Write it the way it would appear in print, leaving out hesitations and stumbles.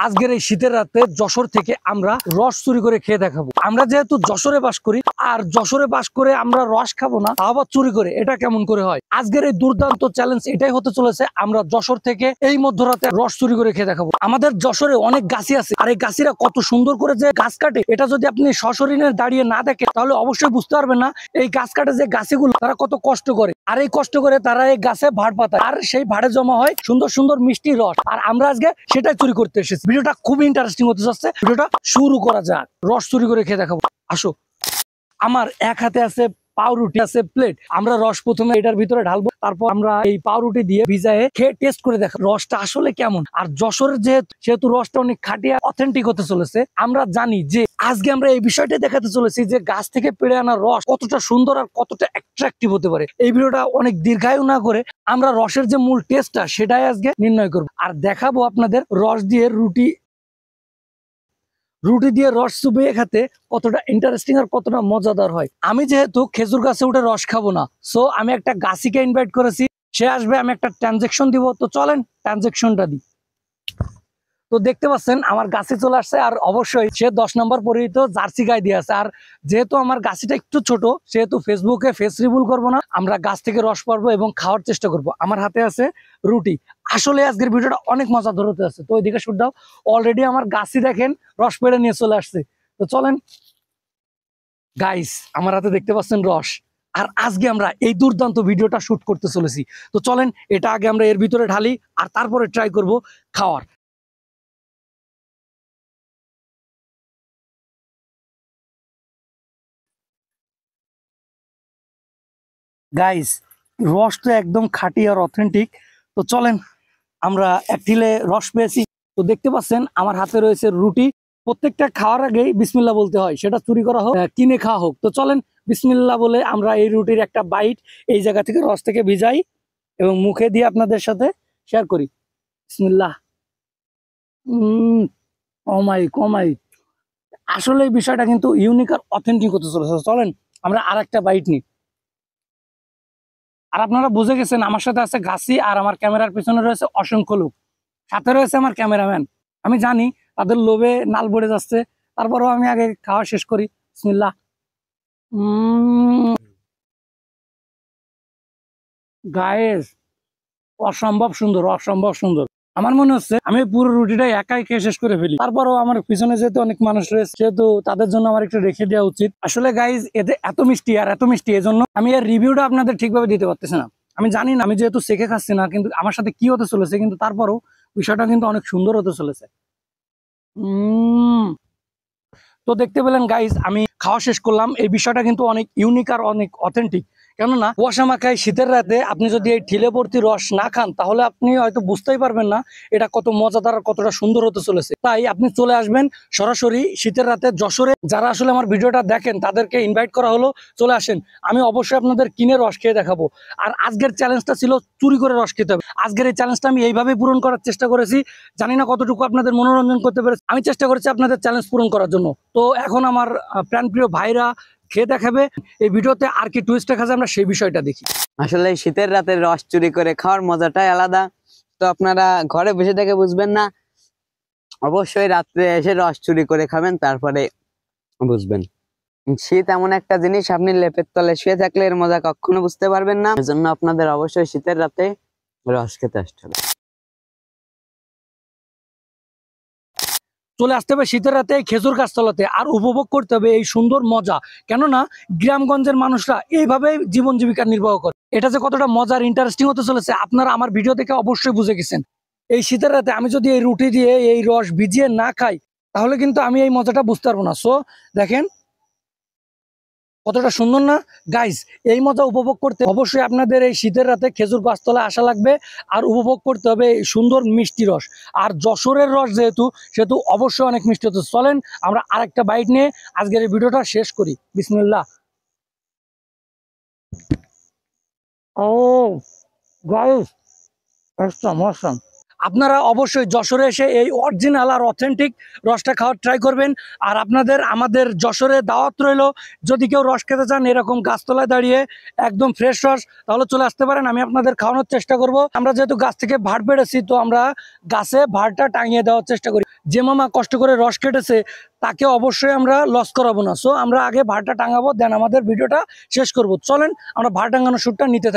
আজকের এই শীতের রাতে যশোর থেকে আমরা রস চুরি করে খেয়ে দেখাবো। আমরা যেহেতু যশোরে বাস করি, আর যশোরে বাস করে আমরা রস খাবো না, তাও আবার চুরি করে, এটা কেমন করে হয়? আজকের এই দুর্দান্ত চ্যালেঞ্জ এটাই হতে চলেছে, আমরা যশোর থেকে এই মধ্যরাতে রস চুরি করে খেয়ে দেখাবো। আমাদের যশোরে অনেক গাছি আছে, আর এই গাছিরা কত সুন্দর করে যে গাছ কাটে, এটা যদি আপনি সশরীরে দাঁড়িয়ে না দেখেন তাহলে অবশ্যই বুঝতে পারবেন না এই গাছ কাটে যে গাছিগুলো তারা কত কষ্ট করে। আর এই কষ্ট করে তারা এই গাছে ভাড় পাতায়, আর সেই ভাড়ে জমা হয় সুন্দর সুন্দর মিষ্টি রস। আর আমরা আজকে সেটাই চুরি করতে এসেছি। ভিডিওটা খুব ইন্টারেস্টিং হতে যাচ্ছে, ভিডিওটা শুরু করা যাক। রস চুরি করে খেয়ে দেখাবো, আসো। আমার এক হাতে আছে পাউরুটি, আছে প্লেট। আমরা রস প্রথমে এটার ভিতরে ঢালবো, তারপর আমরা এই পাউরুটি দিয়ে ভিজায়ে খেয়ে টেস্ট করে দেখাবো রসটা আসলে কেমন। আর যশোরের যেহেতু রসটা অনেক খাঁটি অথেন্টিক হতে চলেছে, আমরা জানি যে আজকে আমরা এই বিষয়টা দেখাতে চলেছি যে গাছ থেকে পেড়ে আনা রস কতটা সুন্দর আর কতটা অ্যাট্রাকটিভ হতে পারে। এই ভিডিওটা অনেক দীর্ঘায়ু না করে আমরা রসের যে মূল টেস্টটা সেটাই আজকে নির্ণয় করবো, আর দেখাবো আপনাদের রস দিয়ে রুটি দিয়ে রস চুবিয়ে খেতে কতটা ইন্টারেস্টিং আর কতটা মজাদার হয়। আমি যেহেতু খেজুর গাছে উঠে রস খাবো না, সো আমি একটা গাছিকে ইনভাইট করেছি, সে আসবে, আমি একটা ট্রানজেকশন দিব। তো চলেন ট্রানজেকশনটা দিই। তো দেখতে পাচ্ছেন আমার গাছে চলে আসছে, আর অবশ্যই সে 10 নম্বর পরিহিত জার্সি গায়ে দিয়ে আছে। আর যেহেতু আমার গাছিটা একটু ছোট, সেহেতু ফেসবুকে ফেস রিভিল করবো না, আমরা গাছ থেকে রস পারবো এবং খাওয়ার চেষ্টা করব। আমার হাতে আছে রুটি। আসলে আজকের ভিডিওটা অনেক মজাদার হতে আছে, তো ওইদিকে শুট দাও। অলরেডি আমার গাছি দেখেন রস পেড়ে নিয়ে চলে আসছে। তো চলেন গাইস, আমার হাতে দেখতে পাচ্ছেন রস, আর আজকে আমরা এই দুর্দান্ত ভিডিওটা শুট করতে চলেছি। তো চলেন এটা আগে আমরা এর ভিতরে ঢালি, আর তারপরে ট্রাই করব খাওয়ার। গাইস, রস তো একদম খাঁটি আর অথেন্টিক। তো চলেন, আমরা এক ঢিলে রস পেয়েছি। তো দেখতে পাচ্ছেন আমার হাতে রয়েছে রুটি। প্রত্যেকটা খাওয়ার আগেই বিসমিল্লাহ বলতে হয়, সেটা চুরি করা হোক কিনে খাওয়া হোক। তো চলেন বিসমিল্লাহ বলে আমরা এই রুটির একটা বাইট এই জায়গা থেকে রস থেকে ভিজাই এবং মুখে দিয়ে আপনাদের সাথে শেয়ার করি। বিসমিল্লাহ। কমাই কমাই, আসলে এই বিষয়টা কিন্তু ইউনিক আর অথেন্টিক হতে চলেছে। চলেন আমরা আর একটা বাইট নিই। আর আপনারা বুঝে গেছেন আমার সাথে আছে গাছি, আর আমার ক্যামেরার পিছনে রয়েছে অসংখ্য লোক, সাথে রয়েছে আমার ক্যামেরাম্যান। আমি জানি তাদের লোভে নাল পড়ে যাচ্ছে, তারপরেও আমি আগে খাওয়া শেষ করি। বিসমিল্লাহ। গায়েস, অসম্ভব সুন্দর, অসম্ভব সুন্দর। আমার মনে হচ্ছে আমি পুরো রুটিটা একাই খেয়ে শেষ করে ফেলি। তারপরও আমার পিছনে যেহেতু অনেক মানুষ রয়েছে, সেহেতু তাদের জন্য আমার একটু রেখে দেওয়া উচিত। আসলে গাইজ, এতে এত মিষ্টি আর এত মিষ্টি, এজন্য আমি এর রিভিউটা আপনাদের ঠিকভাবে দিতে পারতেছি না। আমি জানি না, আমি যেহেতু শেখে খাচ্ছি না, কিন্তু আমার সাথে কি হতে চলেছে, কিন্তু তারপরও বিষয়টা কিন্তু অনেক সুন্দর হতে চলেছে। তো দেখতে পেলেন গাইজ, আমি খাওয়া শেষ করলাম। এই বিষয়টা কিন্তু অনেক ইউনিক আর অনেক অথেন্টিক। কেননা কুয়াশা মাখায় শীতের রাতে আপনি যদি এই ঠিলে ভর্তি রস না খান, তাহলে আপনি হয়তো বুঝতেই পারবেন না এটা কত মজাদার আর কতটা সুন্দর হতে চলেছে। তাই আপনি চলে আসবেন সরাসরি শীতের রাতে যশোরে। যারা আসলে আমার ভিডিওটা দেখেন তাদেরকে ইনভাইট করা হলো, চলে আসেন। আমি অবশ্যই আপনাদের কিনে রস খেয়ে দেখাবো। আর আজকের চ্যালেঞ্জটা ছিল চুরি করে রস খেতে হবে। আজকের এই চ্যালেঞ্জটা আমি এইভাবেই পূরণ করার চেষ্টা করেছি। জানি না কতটুকু আপনাদের মনোরঞ্জন করতে পেরেছি, আমি চেষ্টা করেছি আপনাদের চ্যালেঞ্জ পূরণ করার জন্য। তো এখন আমার প্রাণপ্রিয় ভাইরা খেয়ে দেখাবে। এই ভিডিওতে আর কি টুইস্ট রাখা যায় আমরা সেই বিষয়টা দেখি। আসলে শীতের রাতে রস চুরি করে খাওয়ার মজাটাই আলাদা। তো আপনারা ঘরে বসে থেকে বুঝবেন না, অবশ্যই রাত্রে এসে রস চুরি করে খাবেন, তারপরে বুঝবেন। শীত এমন একটা জিনিস, আপনি লেপের তলে শুয়ে থাকলে এর মজা কখনো বুঝতে পারবেন না। এজন্য আপনাদের অবশ্যই শীতের রাতে রস খেতে আসতে হবে। চলে আসতে হবে শীতের রাতে খেজুর গাছ তলাতে, আর উপভোগ করতে হবে এই সুন্দর মজা। কেননা গ্রামগঞ্জের মানুষরা এইভাবে জীবন জীবিকা নির্বাহ করে। এটা যে কতটা মজার ইন্টারেস্টিং হতে চলেছে আপনারা আমার ভিডিও দেখে অবশ্যই বুঝে গেছেন। এই শীতের রাতে আমি যদি এই রুটি দিয়ে এই রস ভিজিয়ে না খাই, তাহলে কিন্তু আমি এই মজাটা বুঝতে পারবো না। সো দেখেন কতটা সুন্দর না গাইস। এই মজা উপভোগ করতে অবশ্যই আপনাদের এই শীতের রাতে খেজুর গাছতলায় আসা লাগবে, আর উপভোগ করতে হবে এই সুন্দর মিষ্টি রস। আর যশোরের রস সেহেতু অবশ্যই অনেক মিষ্টি হতে। চলেন আমরা আরেকটা বাইট নিয়ে আজকের এই ভিডিওটা শেষ করি। বিসমিল্লাহ। ও গাইস, অসাম। আপনারা অবশ্যই যশোরে এসে এই অরিজিনাল আর অথেন্টিক রসটা খাওয়ার ট্রাই করবেন। আর আপনাদের আমাদের যশোরে দাওয়াত রইলো, যদি কেউ রস খেতে চান এরকম গাছতলায় দাঁড়িয়ে একদম ফ্রেশ রস, তাহলে চলে আসতে পারেন, আমি আপনাদের খাওয়ানোর চেষ্টা করব। আমরা যেহেতু গাছ থেকে ভাড় পেড়েছি, তো আমরা গাছে ভাড়টা টাঙিয়ে দেওয়ার চেষ্টা করি। যে মামা কষ্ট করে রস কেটেছে তাকে অবশ্যই আমরা লস করাবো না। সো আমরা আগে ভাড়টা টাঙাবো, দেন আমাদের ভিডিওটা শেষ করব। চলেন আমরা ভাড় টাঙানোর শ্যুটটা নিতে থাকি।